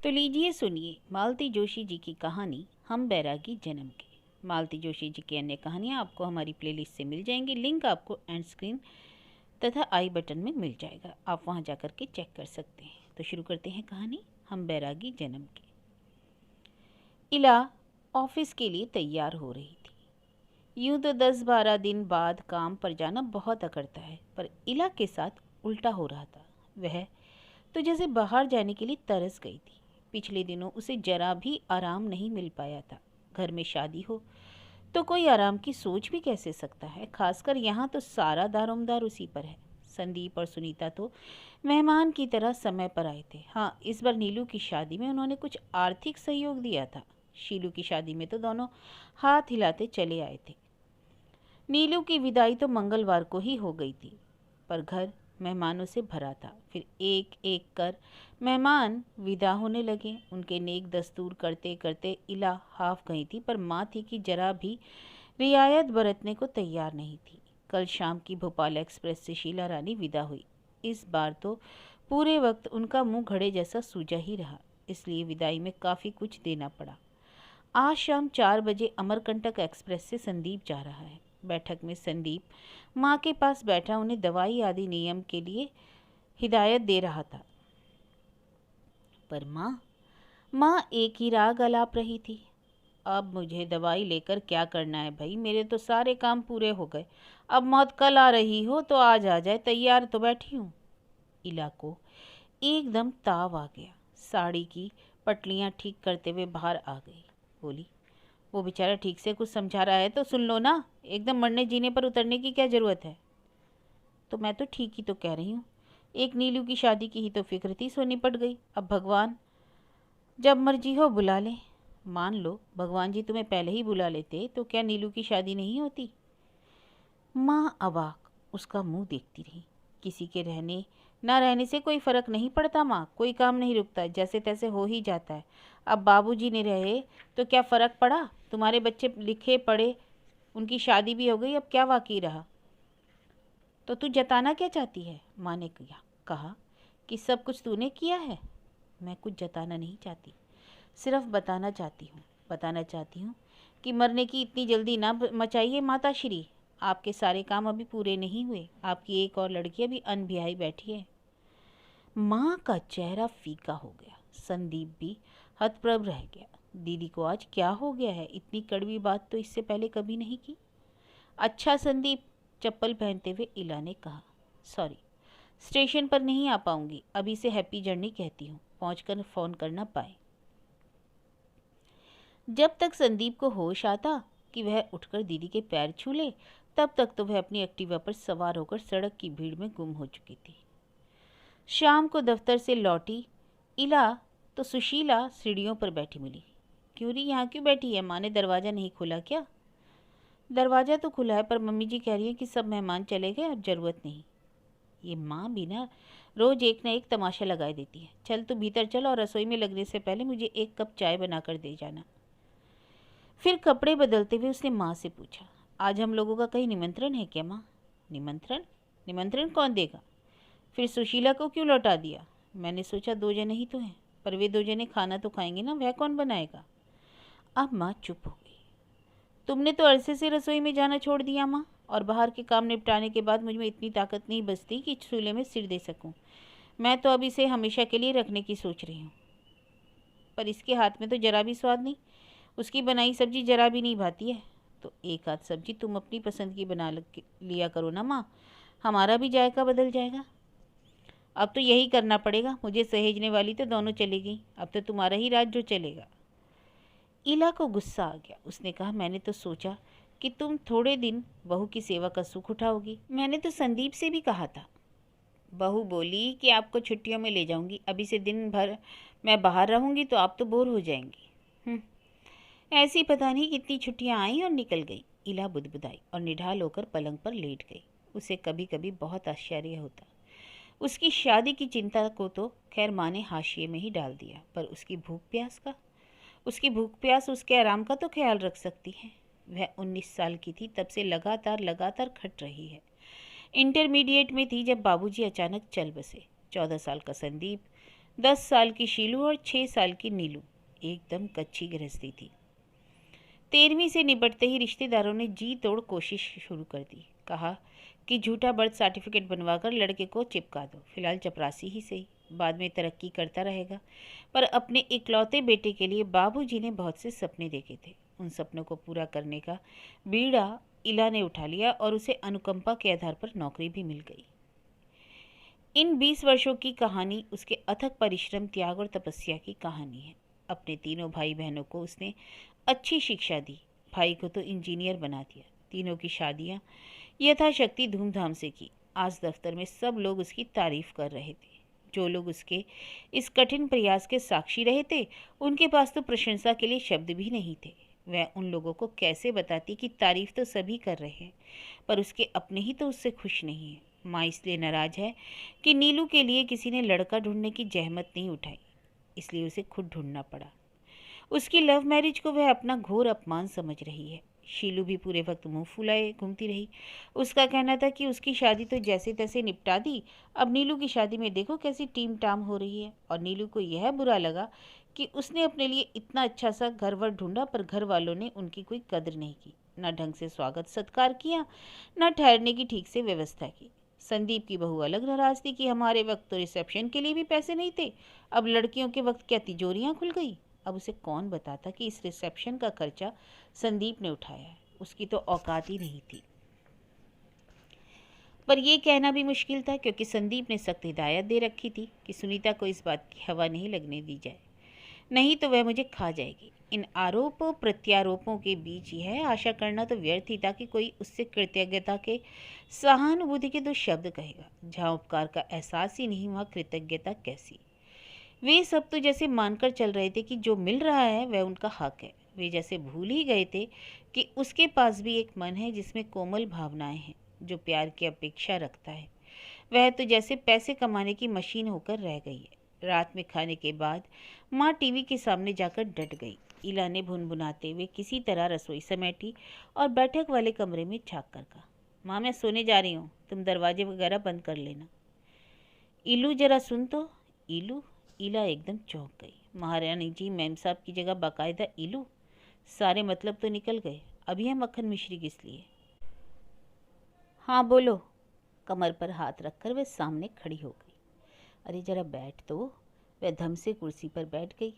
तो लीजिए सुनिए मालती जोशी जी की कहानी हम बैरागी जन्म की। मालती जोशी जी की अन्य कहानियाँ आपको हमारी प्लेलिस्ट से मिल जाएंगी। लिंक आपको एंड स्क्रीन तथा आई बटन में मिल जाएगा, आप वहाँ जाकर के चेक कर सकते हैं। तो शुरू करते हैं कहानी हम बैरागी जन्म की। इला ऑफिस के लिए तैयार हो रही थी। यूँ तो 10-12 दिन बाद काम पर जाना बहुत अकड़ता है, पर इला के साथ उल्टा हो रहा था। वह तो जैसे बाहर जाने के लिए तरस गई थी। पिछले दिनों उसे जरा भी आराम नहीं मिल पाया था। घर में शादी हो तो कोई आराम की सोच भी कैसे सकता है, खासकर यहाँ तो सारा दारोमदार उसी पर है। संदीप और सुनीता तो मेहमान की तरह समय पर आए थे। हाँ, इस बार नीलू की शादी में उन्होंने कुछ आर्थिक सहयोग दिया था। शीलू की शादी में तो दोनों हाथ हिलाते चले आए थे। नीलू की विदाई तो मंगलवार को ही हो गई थी, पर घर मेहमानों से भरा था। फिर एक एक कर मेहमान विदा होने लगे। उनके नेक दस्तूर करते करते इला हाफ गई थी, पर माँ थी कि जरा भी रियायत बरतने को तैयार नहीं थी। कल शाम की भोपाल एक्सप्रेस से शीला रानी विदा हुई। इस बार तो पूरे वक्त उनका मुंह घड़े जैसा सूजा ही रहा, इसलिए विदाई में काफ़ी कुछ देना पड़ा। आज शाम 4 बजे अमरकंटक एक्सप्रेस से संदीप जा रहा है। बैठक में संदीप माँ के पास बैठा उन्हें दवाई आदि नियम के लिए हिदायत दे रहा था, पर माँ एक ही राग अलाप रही थी। अब मुझे दवाई लेकर क्या करना है भाई, मेरे तो सारे काम पूरे हो गए। अब मौत कल आ रही हो तो आज आ जाए, तैयार तो बैठी हूँ। इला को एकदम ताव आ गया। साड़ी की पटलियाँ ठीक करते हुए बाहर आ गई। बोली, वो बेचारा ठीक से कुछ समझा रहा है तो सुन लो ना, एकदम मरने जीने पर उतरने की क्या ज़रूरत है। तो मैं तो ठीक ही तो कह रही हूँ, एक नीलू की शादी की ही तो फिक्र थी, सो निपट गई। अब भगवान जब मर्जी हो बुला ले। मान लो भगवान जी तुम्हें पहले ही बुला लेते तो क्या नीलू की शादी नहीं होती। माँ अवाक उसका मुंह देखती रही। किसी के रहने ना रहने से कोई फर्क नहीं पड़ता माँ, कोई काम नहीं रुकता, जैसे तैसे हो ही जाता है। अब बाबूजी ने रहे तो क्या फ़र्क पड़ा, तुम्हारे बच्चे लिखे पढ़े, उनकी शादी भी हो गई, अब क्या बाकी रहा। तो तू जताना क्या चाहती है, माँ ने कहा कि सब कुछ तूने किया है। मैं कुछ जताना नहीं चाहती, सिर्फ बताना चाहती हूँ कि मरने की इतनी जल्दी ना मचाइए माता श्री। आपके सारे काम अभी पूरे नहीं हुए, आपकी एक और लड़की अभी अनब्याही बैठी है। माँ का चेहरा फीका हो गया। संदीप भी हतप्रभ रह गया। दीदी को आज क्या हो गया है, इतनी कड़वी बात तो इससे पहले कभी नहीं की। अच्छा संदीप, चप्पल पहनते हुए इला ने कहा, सॉरी, स्टेशन पर नहीं आ पाऊंगी, अभी से हैप्पी जर्नी कहती हूँ, पहुँचकर फ़ोन करना पाए। जब तक संदीप को होश आता कि वह उठकर दीदी के पैर छू ले, तब तक तो वह अपनी एक्टिवा पर सवार होकर सड़क की भीड़ में गुम हो चुकी थी। शाम को दफ्तर से लौटी इला तो सुशीला सीढ़ियों पर बैठी मिली। क्यों री, यहाँ क्यों बैठी है, माँ ने दरवाज़ा नहीं खोला क्या। दरवाज़ा तो खुला है, पर मम्मी जी कह रही है कि सब मेहमान चले गए, अब ज़रूरत नहीं। ये माँ भी ना रोज़ एक न एक तमाशा लगाए देती है। चल तू भीतर चल और रसोई में लगने से पहले मुझे एक कप चाय बना कर दे जाना। फिर कपड़े बदलते हुए उसने माँ से पूछा, आज हम लोगों का कहीं निमंत्रण है क्या माँ। निमंत्रण? निमंत्रण कौन देगा। फिर सुशीला को क्यों लौटा दिया। मैंने सोचा 2 जने ही तो हैं, पर वे 2 जने खाना तो खाएंगे ना, वह कौन बनाएगा। अब माँ चुप हो गई। तुमने तो अरसे से रसोई में जाना छोड़ दिया माँ, और बाहर के काम निपटाने के बाद मुझ में इतनी ताकत नहीं बचती कि चूल्हे में सिर दे सकूं। मैं तो अब इसे हमेशा के लिए रखने की सोच रही हूँ, पर इसके हाथ में तो जरा भी स्वाद नहीं, उसकी बनाई सब्जी जरा भी नहीं भाती है। तो एक आध सब्जी तुम अपनी पसंद की बना लिया करो ना माँ, हमारा भी जायका बदल जाएगा। अब तो यही करना पड़ेगा, मुझे सहेजने वाली तो दोनों चली गई, अब तो तुम्हारा ही राज जो चलेगा। इला को गुस्सा आ गया। उसने कहा, मैंने तो सोचा कि तुम थोड़े दिन बहू की सेवा का सुख उठाओगी। मैंने तो संदीप से भी कहा था। बहू बोली कि आपको छुट्टियों में ले जाऊंगी, अभी से दिन भर मैं बाहर रहूंगी तो आप तो बोर हो जाएंगी। ऐसी पता नहीं कितनी छुट्टियां आई और निकल गई। इला बुदबुदाई और निढाल होकर पलंग पर लेट गई। उसे कभी कभी बहुत आश्चर्य होता। उसकी शादी की चिंता को तो खैर माँ ने हाशिए में ही डाल दिया, पर उसकी भूख प्यास उसके आराम का तो ख्याल रख सकती है। वह 19 साल की थी, तब से लगातार खट रही है। इंटरमीडिएट में थी जब बाबूजी अचानक चल बसे। 14 साल का संदीप 10 साल की शीलू और 6 साल की नीलू एकदम कच्ची गृहस्थी थी। 13वीं से निपटते ही रिश्तेदारों ने जी तोड़ कोशिश शुरू कर दी। कहा कि झूठा बर्थ सर्टिफिकेट बनवाकर लड़के को चिपका दो, फिलहाल चपरासी ही सही, बाद में तरक्की करता रहेगा। पर अपने इकलौते बेटे के लिए बाबूजी ने बहुत से सपने देखे थे। उन सपनों को पूरा करने का बीड़ा इला ने उठा लिया और उसे अनुकंपा के आधार पर नौकरी भी मिल गई। इन 20 वर्षों की कहानी उसके अथक परिश्रम, त्याग और तपस्या की कहानी है। अपने तीनों भाई बहनों को उसने अच्छी शिक्षा दी। भाई को तो इंजीनियर बना दिया। तीनों की शादियां यथाशक्ति धूमधाम से की। आज दफ्तर में सब लोग उसकी तारीफ कर रहे थे। जो लोग उसके इस कठिन प्रयास के साक्षी रहे थे, उनके पास तो प्रशंसा के लिए शब्द भी नहीं थे। वह उन लोगों को कैसे बताती कि तारीफ तो सभी कर रहे हैं, पर उसके अपने ही तो उससे खुश नहीं है। माँ इसलिए नाराज है कि नीलू के लिए किसी ने लड़का ढूंढने की जहमत नहीं उठाई, इसलिए उसे खुद ढूंढना पड़ा। उसकी लव मैरिज को वह अपना घोर अपमान समझ रही है। शीलू भी पूरे वक्त मुंह फुलाए घूमती रही। उसका कहना था कि उसकी शादी तो जैसे तैसे निपटा दी, अब नीलू की शादी में देखो कैसी टीम टाम हो रही है। और नीलू को यह बुरा लगा कि उसने अपने लिए इतना अच्छा सा घर वर ढूंढा, पर घर वालों ने उनकी कोई कदर नहीं की, न ढंग से स्वागत सत्कार किया, न ठहरने की ठीक से व्यवस्था की। संदीप की बहू अलग नाराज थी कि हमारे वक्त तो रिसेप्शन के लिए भी पैसे नहीं थे, अब लड़कियों के वक्त क्या तिजोरियां खुल गई। अब उसे कौन बताता कि इस रिसेप्शन का खर्चा संदीप ने उठाया है, उसकी तो औकात ही नहीं थी। पर यह कहना भी मुश्किल था, क्योंकि संदीप ने सख्त हिदायत दे रखी थी कि सुनीता को इस बात की हवा नहीं लगने दी जाए, नहीं तो वह मुझे खा जाएगी। इन आरोपों प्रत्यारोपों के बीच यह आशा करना तो व्यर्थ ही था कि कोई उससे कृतज्ञता के, सहानुभूति के 2 शब्द कहेगा। जहाँ उपकार का एहसास ही नहीं, वहाँ कृतज्ञता कैसी। वे सब तो जैसे मानकर चल रहे थे कि जो मिल रहा है वह उनका हक है। वे जैसे भूल ही गए थे कि उसके पास भी एक मन है जिसमें कोमल भावनाएं हैं, जो प्यार की अपेक्षा रखता है। वह तो जैसे पैसे कमाने की मशीन होकर रह गई है। रात में खाने के बाद माँ टीवी के सामने जाकर डट गई। इला ने भुनभुनाते हुए किसी तरह रसोई समेटी और बैठक वाले कमरे में झाँक कर कहा, माँ मैं सोने जा रही हूँ, तुम दरवाजे वगैरह बंद कर लेना। इलू जरा सुन तो। इलू? इला एकदम चौंक गई। महारानी जी, मैम साहब की जगह बाकायदा इलू? सारे मतलब तो निकल गए। अभी है मक्खन मिश्री किस लिए? हाँ बोलो। कमर पर हाथ रखकर वह सामने खड़ी हो गई। अरे जरा बैठ तो। वह धम से कुर्सी पर बैठ गई।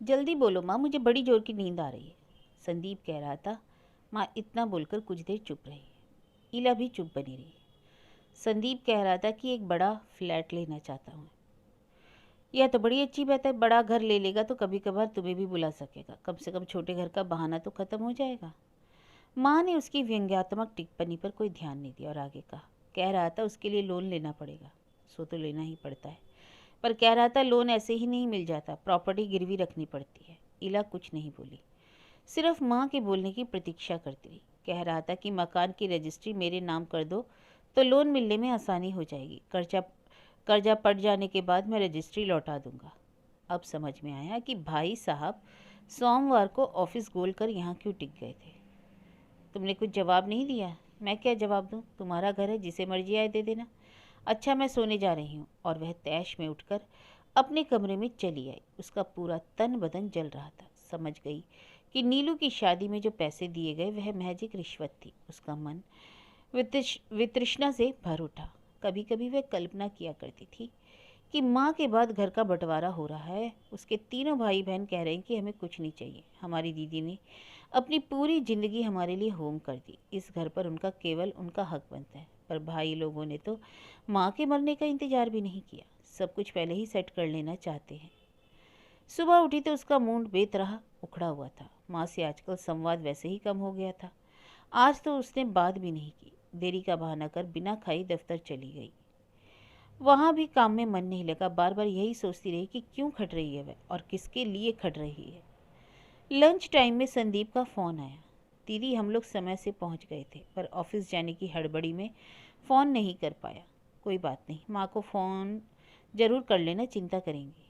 जल्दी बोलो माँ, मुझे बड़ी जोर की नींद आ रही है। संदीप कह रहा था। माँ इतना बोलकर कुछ देर चुप रही। इला भी चुप बनी रही। संदीप कह रहा था कि एक बड़ा फ्लैट लेना चाहता हूँ। यह तो बड़ी अच्छी बात है, बड़ा घर ले लेगा तो कभी कभार तुम्हें भी बुला सकेगा, कम से कम छोटे घर का बहाना तो खत्म हो जाएगा। माँ ने उसकी व्यंग्यात्मक टिप्पणी पर कोई ध्यान नहीं दिया और आगे कहा, कह रहा था उसके लिए लोन लेना पड़ेगा। सो तो लेना ही पड़ता है, पर कह रहा था लोन ऐसे ही नहीं मिल जाता, प्रॉपर्टी गिरवी रखनी पड़ती है। इला कुछ नहीं बोली, सिर्फ माँ के बोलने की प्रतीक्षा करती रही। कह रहा था कि मकान की रजिस्ट्री मेरे नाम कर दो तो लोन मिलने में आसानी हो जाएगी। कर्जा पड़ जाने के बाद मैं रजिस्ट्री लौटा दूंगा। अब समझ में आया कि भाई साहब सोमवार को ऑफिस गोल कर यहाँ क्यों टिक गए थे। तुमने कुछ जवाब नहीं दिया। मैं क्या जवाब दूँ, तुम्हारा घर है, जिसे मर्जी आए दे देना। अच्छा मैं सोने जा रही हूँ। और वह तैश में उठकर अपने कमरे में चली आई। उसका पूरा तन बदन जल रहा था। समझ गई कि नीलू की शादी में जो पैसे दिए गए वह महज एक रिश्वत थी। उसका मन वितृष्णा से भर उठा। कभी कभी वह कल्पना किया करती थी कि माँ के बाद घर का बंटवारा हो रहा है। उसके तीनों भाई बहन कह रहे हैं कि हमें कुछ नहीं चाहिए। हमारी दीदी ने अपनी पूरी जिंदगी हमारे लिए होम कर दी। इस घर पर उनका केवल उनका हक बनता है। पर भाई लोगों ने तो माँ के मरने का इंतजार भी नहीं किया, सब कुछ पहले ही सेट कर लेना चाहते हैं। सुबह उठी तो उसका मूड बेतरह उखड़ा हुआ था। माँ से आजकल संवाद वैसे ही कम हो गया था। आज तो उसने बात भी नहीं की। देरी का बहाना कर बिना खाई दफ्तर चली गई। वहाँ भी काम में मन नहीं लगा। बार बार यही सोचती रही कि क्यों खट रही है वह और किसके लिए खट रही है। लंच टाइम में संदीप का फ़ोन आया। दीदी हम लोग समय से पहुँच गए थे, पर ऑफिस जाने की हड़बड़ी में फ़ोन नहीं कर पाया। कोई बात नहीं, माँ को फ़ोन ज़रूर कर लेना, चिंता करेंगी।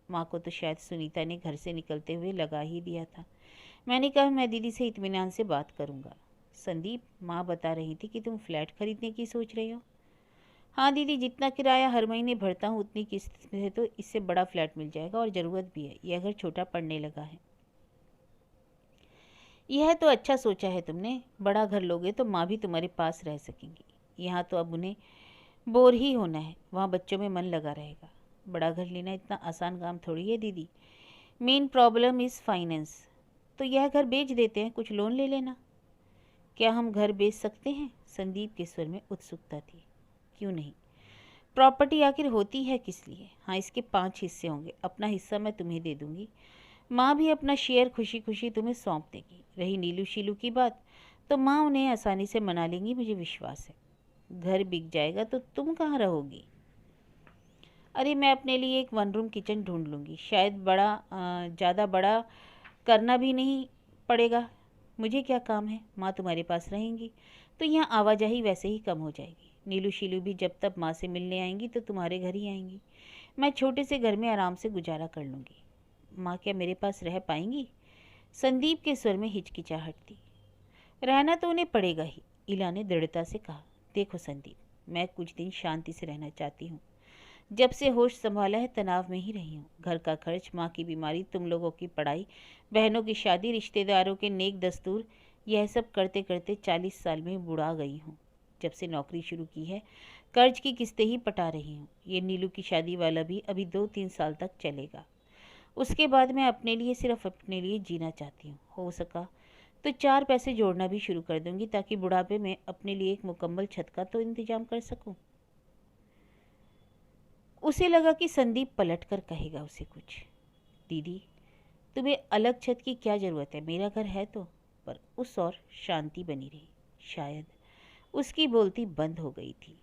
माँ को तो शायद सुनीता ने घर से निकलते हुए लगा ही दिया था। मैंने कहा मैं दीदी से इत्मीनान से बात करूँगा। संदीप, माँ बता रही थी कि तुम फ्लैट खरीदने की सोच रही हो। हाँ दीदी, जितना किराया हर महीने भरता हूँ उतनी किस्त से तो इससे बड़ा फ्लैट मिल जाएगा और ज़रूरत भी है, यह घर छोटा पड़ने लगा है। यह तो अच्छा सोचा है तुमने, बड़ा घर लोगे तो माँ भी तुम्हारे पास रह सकेंगी। यहाँ तो अब उन्हें बोर ही होना है, वहाँ बच्चों में मन लगा रहेगा। बड़ा घर लेना इतना आसान काम थोड़ी है दीदी। Main problem is finance. तो यह घर बेच देते हैं, कुछ लोन ले लेना। क्या हम घर बेच सकते हैं? संदीप के स्वर में उत्सुकता थी। क्यों नहीं, प्रॉपर्टी आखिर होती है किस लिए? हाँ, इसके 5 हिस्से होंगे, अपना हिस्सा मैं तुम्हें दे दूंगी, माँ भी अपना शेयर खुशी खुशी तुम्हें सौंप देगी। रही नीलू शीलू की बात, तो माँ उन्हें आसानी से मना लेंगी, मुझे विश्वास है। घर बिक जाएगा तो तुम कहाँ रहोगी? अरे मैं अपने लिए एक 1 रूम किचन ढूंढ लूँगी, शायद ज़्यादा बड़ा करना भी नहीं पड़ेगा। मुझे क्या काम है, माँ तुम्हारे पास रहेंगी तो यहाँ आवाजाही वैसे ही कम हो जाएगी। नीलू शीलू भी जब तक माँ से मिलने आएंगी तो तुम्हारे घर ही आएंगी। मैं छोटे से घर में आराम से गुजारा कर लूँगी। माँ क्या मेरे पास रह पाएंगी? संदीप के स्वर में हिचकिचाहट थी। रहना तो उन्हें पड़ेगा ही, इला ने दृढ़ता से कहा। देखो संदीप, मैं कुछ दिन शांति से रहना चाहती हूँ। जब से होश संभाला है तनाव में ही रही हूँ। घर का खर्च, माँ की बीमारी, तुम लोगों की पढ़ाई, बहनों की शादी, रिश्तेदारों के नेक दस्तूर, यह सब करते करते 40 साल में बुढ़ा गई हूँ। जब से नौकरी शुरू की है कर्ज की किस्तें ही पटा रही हूँ। ये नीलू की शादी वाला भी अभी 2-3 साल तक चलेगा। उसके बाद मैं अपने लिए, सिर्फ अपने लिए जीना चाहती हूँ। हो सका तो 4 पैसे जोड़ना भी शुरू कर दूंगी ताकि बुढ़ापे में अपने लिए एक मुकम्मल छत का तो इंतजाम कर सकूं। उसे लगा कि संदीप पलट कर कहेगा उसे कुछ। दीदी, तुम्हें अलग छत की क्या ज़रूरत है, मेरा घर है तो। पर उस और शांति बनी रही। शायद उसकी बोलती बंद हो गई थी।